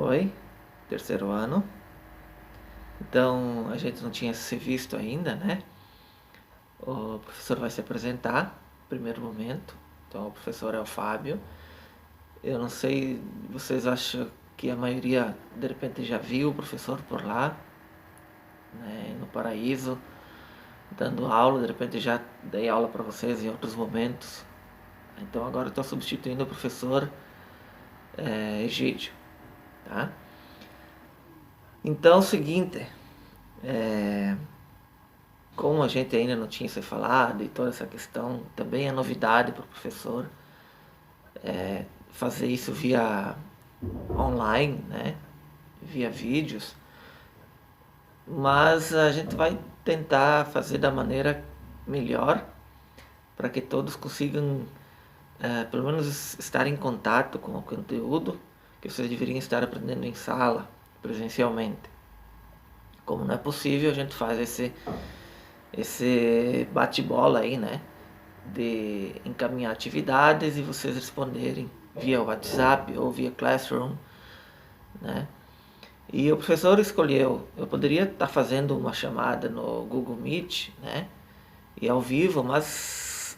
Oi, terceiro ano. Então a gente não tinha se visto ainda, né? O professor vai se apresentar no primeiro momento. Então o professor é o Fábio. Eu não sei, vocês acham que a maioria de repente já viu o professor por lá, né? No Paraíso, dando aula, de repente já dei aula para vocês em outros momentos. Então agora eu estou substituindo o professor Egídio, tá? Então é o seguinte, é, como a gente ainda não tinha se falado e toda essa questão, também é novidade para o professor fazer isso via online, né? Via vídeos, mas a gente vai tentar fazer da maneira melhor para que todos consigam, pelo menos, estar em contato com o conteúdo que vocês deveriam estar aprendendo em sala, presencialmente. Como não é possível, a gente faz esse bate-bola aí, né? De encaminhar atividades e vocês responderem via WhatsApp ou via Classroom, né? E o professor escolheu, eu poderia estar fazendo uma chamada no Google Meet, né? E ao vivo, mas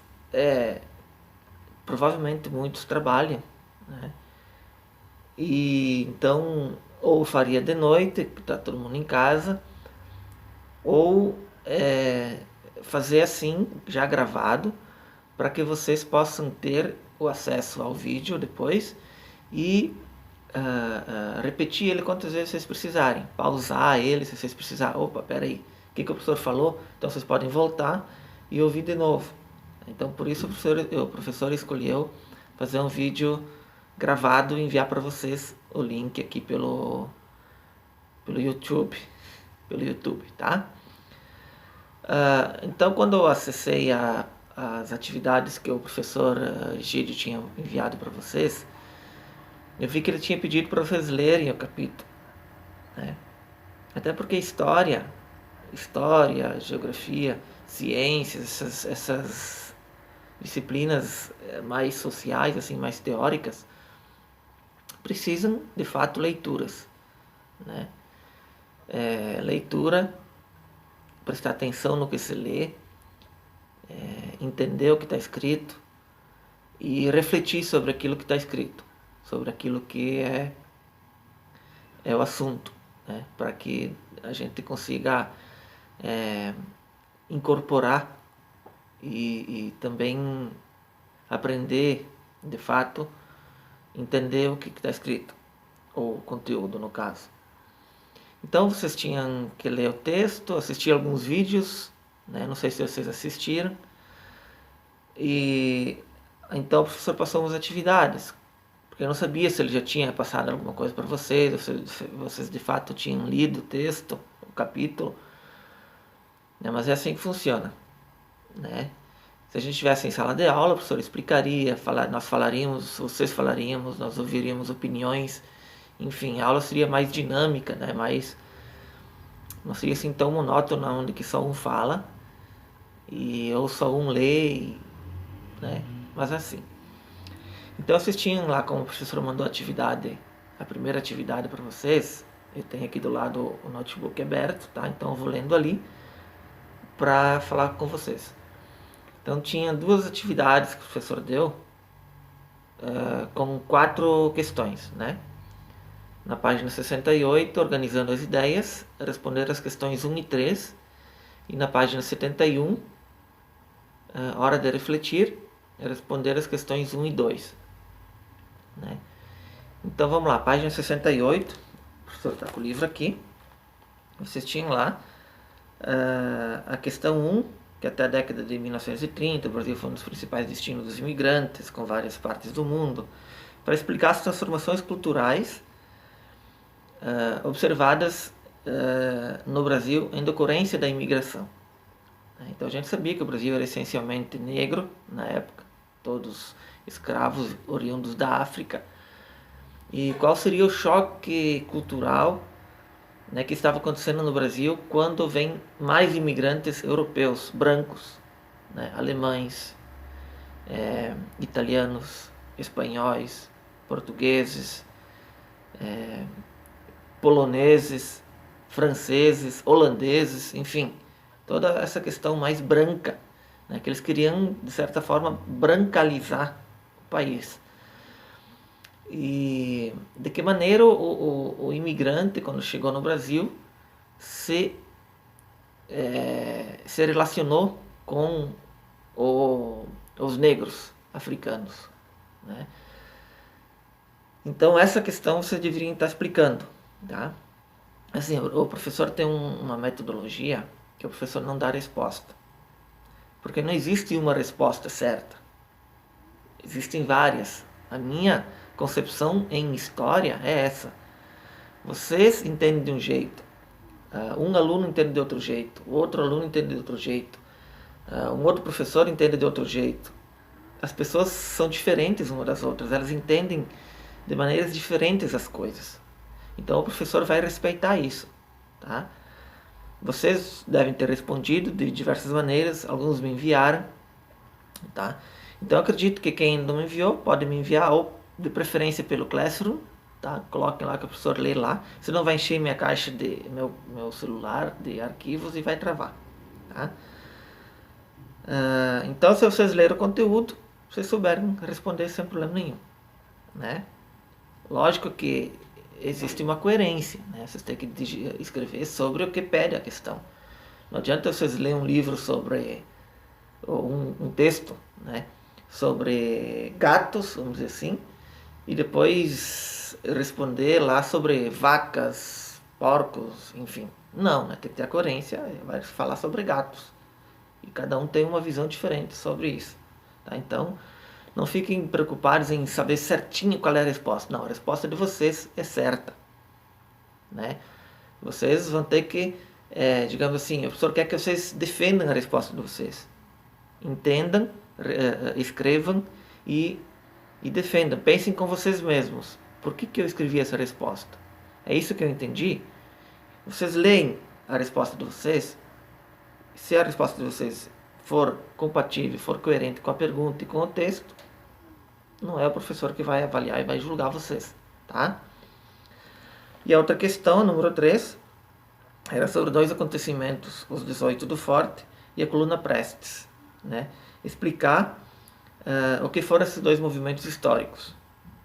provavelmente muitos trabalham, né? E então ou faria de noite, que está todo mundo em casa, ou fazer assim, já gravado, para que vocês possam ter o acesso ao vídeo depois e repetir ele quantas vezes vocês precisarem, pausar ele se vocês precisarem. Opa, peraí, o que o professor falou? Então vocês podem voltar e ouvir de novo. Então por isso o professor escolheu fazer um vídeo gravado e enviar para vocês o link aqui pelo YouTube, tá? Então quando eu acessei as atividades que o professor Gide tinha enviado para vocês, eu vi que ele tinha pedido para vocês lerem o capítulo, né? Até porque história, geografia, ciências, essas disciplinas mais sociais, assim, mais teóricas, precisam de fato leituras, né? Leitura, prestar atenção no que se lê, entender o que está escrito e refletir sobre aquilo que está escrito, sobre aquilo que é o assunto, né? Para que a gente consiga incorporar e também aprender, de fato, entender o que está escrito, ou o conteúdo no caso. Então vocês tinham que ler o texto, assistir alguns vídeos, né? Não sei se vocês assistiram. E então o professor passou umas atividades, porque eu não sabia se ele já tinha passado alguma coisa para vocês, ou se vocês de fato tinham lido o texto, o capítulo, né? Mas é assim que funciona, né? Se a gente estivesse em sala de aula, o professor explicaria, nós falaríamos, vocês falaríamos, nós ouviríamos opiniões, enfim, a aula seria mais dinâmica, né? Não seria assim tão monótona, onde que só um fala e ou só um lê, né? Mas assim. Então vocês tinham lá, como o professor mandou a primeira atividade para vocês, eu tenho aqui do lado o notebook aberto, tá? Então eu vou lendo ali para falar com vocês. Então tinha duas atividades que o professor deu com 4 questões, né? Na página 68, organizando as ideias, responder as questões 1 e 3. E na página 71, hora de refletir, responder as questões 1 e 2. Né? Então vamos lá, página 68, o professor está com o livro aqui. Vocês tinham lá a questão 1, que até a década de 1930 o Brasil foi um dos principais destinos dos imigrantes, com várias partes do mundo, para explicar as transformações culturais observadas no Brasil em decorrência da imigração. Então a gente sabia que o Brasil era essencialmente negro na época, todos escravos oriundos da África. E qual seria o choque cultural, né, que estava acontecendo no Brasil quando vem mais imigrantes europeus, brancos, né, alemães, italianos, espanhóis, portugueses, poloneses, franceses, holandeses, enfim, toda essa questão mais branca, né, que eles queriam, de certa forma, brancalizar o país. E de que maneira o imigrante, quando chegou no Brasil, se relacionou com os negros africanos, né? Então essa questão você deveria estar explicando, tá? Assim, o professor tem uma metodologia que o professor não dá resposta, porque não existe uma resposta certa, existem várias. A minha concepção em história é essa: vocês entendem de um jeito, um aluno entende de outro jeito, o outro aluno entende de outro jeito, um outro professor entende de outro jeito. As pessoas são diferentes umas das outras, elas entendem de maneiras diferentes as coisas. Então o professor vai respeitar isso, tá? Vocês devem ter respondido de diversas maneiras, alguns me enviaram, tá? Então eu acredito que quem não me enviou pode me enviar, ou de preferência pelo Classroom, tá? Coloquem lá que o professor lê lá, senão vai encher minha caixa de meu celular de arquivos e vai travar, tá? Então se vocês leram o conteúdo, vocês souberam responder sem problema nenhum, né? Lógico que existe uma coerência, né? Vocês têm que escrever sobre o que pede a questão. Não adianta vocês lerem um livro sobre um texto, né, sobre gatos, vamos dizer assim, e depois responder lá sobre vacas, porcos, enfim. Não, né? Tem que ter a coerência, vai falar sobre gatos. E cada um tem uma visão diferente sobre isso, tá? Então, não fiquem preocupados em saber certinho qual é a resposta. Não, a resposta de vocês é certa, né? Vocês vão ter que, digamos assim, o professor quer que vocês defendam a resposta de vocês. Entendam, escrevam e defendam. Pensem com vocês mesmos. Por que eu escrevi essa resposta? É isso que eu entendi? Vocês leem a resposta de vocês. Se a resposta de vocês for compatível, for coerente com a pergunta e com o texto, não é o professor que vai avaliar e vai julgar vocês, tá? E a outra questão, número 3, era sobre dois acontecimentos, os 18 do Forte e a Coluna Prestes, né? Explicar o que foram esses dois movimentos históricos,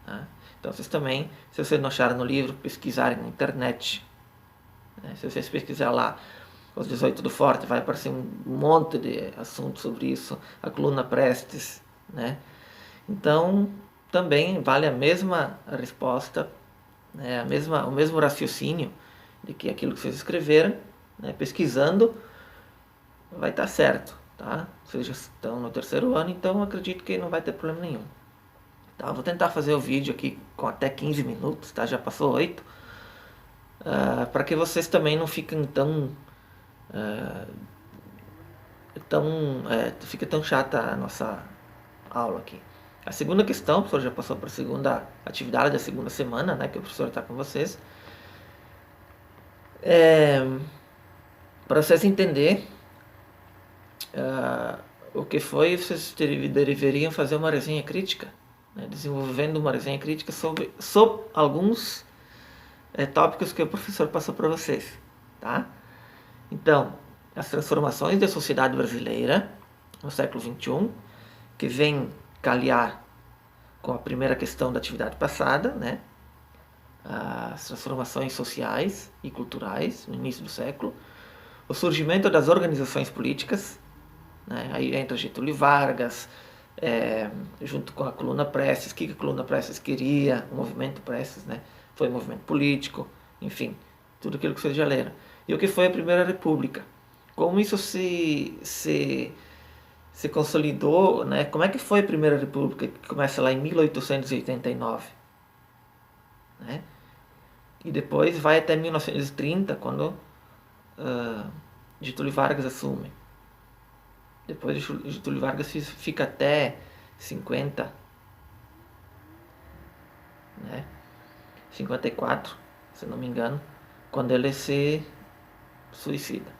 né? Então vocês também, se vocês não acharam no livro, pesquisarem na internet, né? Se vocês pesquisar lá os 18 do Forte, vai aparecer um monte de assuntos sobre isso, a Coluna Prestes, né? Então também vale a mesma resposta, né? O mesmo raciocínio de que aquilo que vocês escreveram, né, pesquisando, vai estar certo, tá? Vocês já estão no terceiro ano, então eu acredito que não vai ter problema nenhum. Tá? Vou tentar fazer o vídeo aqui com até 15 minutos, tá? Já passou 8. Para que vocês também não fiquem fica tão chata a nossa aula aqui. A segunda questão, o professor já passou para a segunda atividade da segunda semana, né, que o professor está com vocês. Para vocês entenderem o que foi, vocês deveriam fazer uma resenha crítica, né, desenvolvendo uma resenha crítica sobre alguns tópicos que o professor passou para vocês, tá? Então, as transformações da sociedade brasileira no século XXI, que vem calhar com a primeira questão da atividade passada, né? As transformações sociais e culturais no início do século, o surgimento das organizações políticas, né? Aí entra Getúlio Vargas, junto com a Coluna Prestes. O que a Coluna Prestes queria, o movimento Prestes, né? Foi um movimento político, enfim, tudo aquilo que vocês já leram. E o que foi a Primeira República? Como isso se consolidou, né? Como é que foi a Primeira República, que começa lá em 1889, né? E depois vai até 1930, quando Getúlio Vargas assume. Depois Getúlio Vargas fica até 50, né? 54, se não me engano, quando ele se suicida,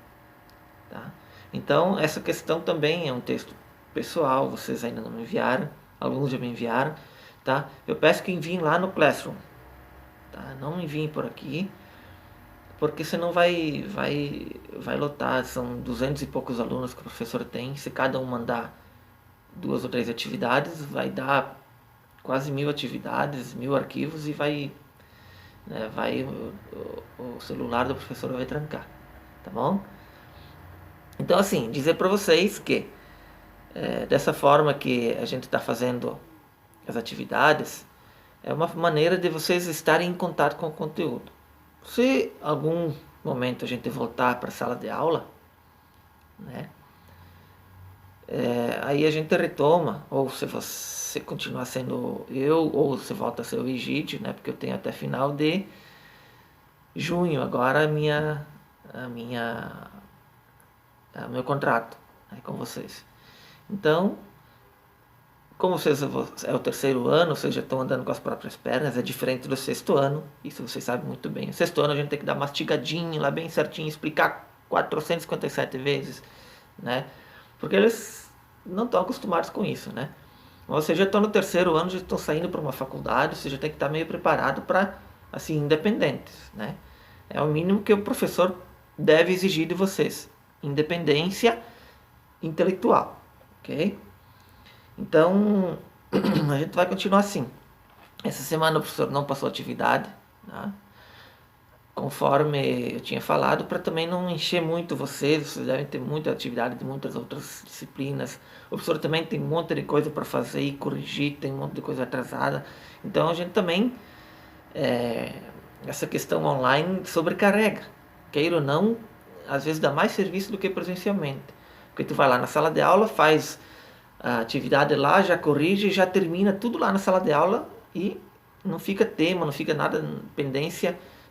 tá? Então essa questão também é um texto pessoal, vocês ainda não me enviaram, alguns já me enviaram, tá? Eu peço que enviem lá no Classroom, tá? Não me enviem por aqui, porque senão vai lotar. São 200 e poucos alunos que o professor tem. Se cada um mandar 2 ou 3 atividades, vai dar quase 1000 atividades, 1000 arquivos, e o celular do professor vai trancar, tá bom? Então, assim, dizer para vocês que dessa forma que a gente está fazendo as atividades, é uma maneira de vocês estarem em contato com o conteúdo. Se algum momento a gente voltar para a sala de aula, né, aí a gente retoma, ou se você continuar sendo eu, ou você volta a ser o Egídio, né, porque eu tenho até final de junho agora o meu contrato, né, com vocês. Então, como vocês é o terceiro ano, vocês já estão andando com as próprias pernas, é diferente do sexto ano, isso vocês sabem muito bem. No sexto ano a gente tem que dar mastigadinho lá bem certinho, explicar 457 vezes, né? Porque eles não estão acostumados com isso, né? Mas vocês já estão no terceiro ano, já estão saindo para uma faculdade, você já tem que estar meio preparado para, assim, independentes, né? É o mínimo que o professor deve exigir de vocês. Independência intelectual, ok? Então, a gente vai continuar assim. Essa semana o professor não passou atividade, né? Conforme eu tinha falado, para também não encher muito vocês devem ter muita atividade de muitas outras disciplinas. O professor também tem um monte de coisa para fazer e corrigir, tem um monte de coisa atrasada. Então a gente também, essa questão online sobrecarrega. Queira ou não, às vezes dá mais serviço do que presencialmente. Porque tu vai lá na sala de aula, faz a atividade lá, já corrige, já termina tudo lá na sala de aula e não fica tema, não fica nada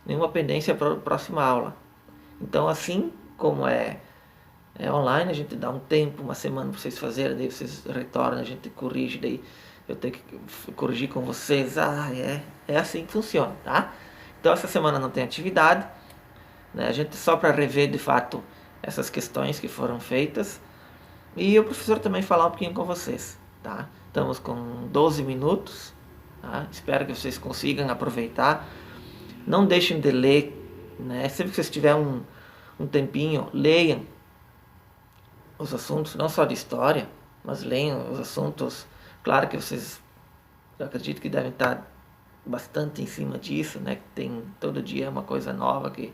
nenhuma pendência para a próxima aula. Então, assim como é online, a gente dá um tempo, uma semana para vocês fazerem, daí vocês retornam, a gente corrige, daí eu tenho que corrigir com vocês. É assim que funciona, tá? Então, essa semana não tem atividade, né? A gente só para rever de fato essas questões que foram feitas e o professor também falar um pouquinho com vocês, tá? Estamos com 12 minutos, tá? Espero que vocês consigam aproveitar. Não deixem de ler, né? Sempre que vocês tiverem um tempinho, leiam os assuntos, não só de história, mas leiam os assuntos. Claro que vocês, eu acredito que devem estar bastante em cima disso, né? Tem todo dia uma coisa nova que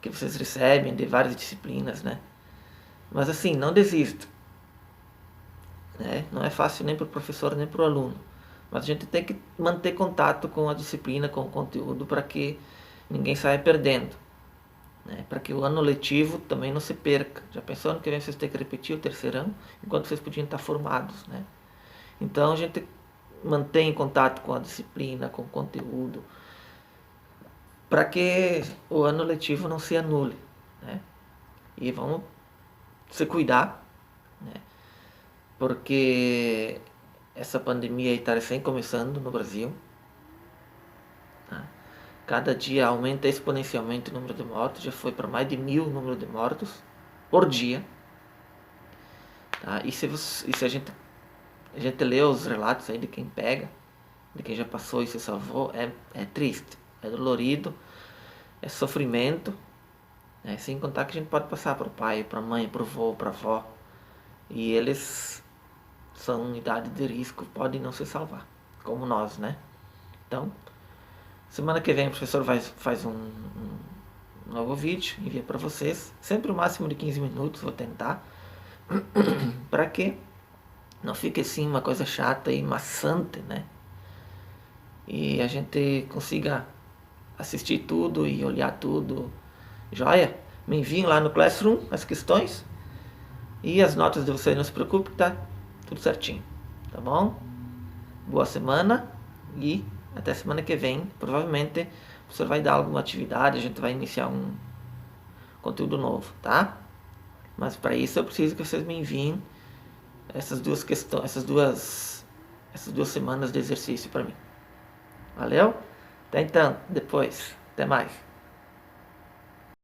vocês recebem de várias disciplinas, né? Mas assim, não desista, né? Não é fácil nem para o professor nem para o aluno, mas a gente tem que manter contato com a disciplina, com o conteúdo, para que ninguém saia perdendo, né? Para que o ano letivo também não se perca. Já pensou ano que vem vocês têm que repetir o terceiro ano, enquanto vocês podiam estar formados, né? Então a gente mantém contato com a disciplina, com o conteúdo, para que o ano letivo não se anule, né? E vamos se cuidar, né? Porque essa pandemia está recém começando no Brasil, tá? Cada dia aumenta exponencialmente o número de mortos, já foi para mais de 1000 número de mortos por dia, tá? E se a gente lê os relatos aí de quem pega, de quem já passou e se salvou, é triste, é dolorido, é sofrimento, né? Sem contar que a gente pode passar para o pai, para a mãe, para o avô, para a avó, e eles são idade de risco, podem não se salvar, como nós, né? Então, semana que vem o professor faz um novo vídeo, envia para vocês, sempre o máximo de 15 minutos, vou tentar, para que não fique assim uma coisa chata e maçante, né? E a gente consiga assistir tudo e olhar tudo. Joia? Me enviem lá no Classroom as questões e as notas de vocês, não se preocupe que tá tudo certinho, tá bom? Boa semana e até semana que vem. Provavelmente o professor vai dar alguma atividade, a gente vai iniciar um conteúdo novo, tá? Mas para isso eu preciso que vocês me enviem essas duas questões, essas duas semanas de exercício para mim. Valeu? Até então, depois. Até mais.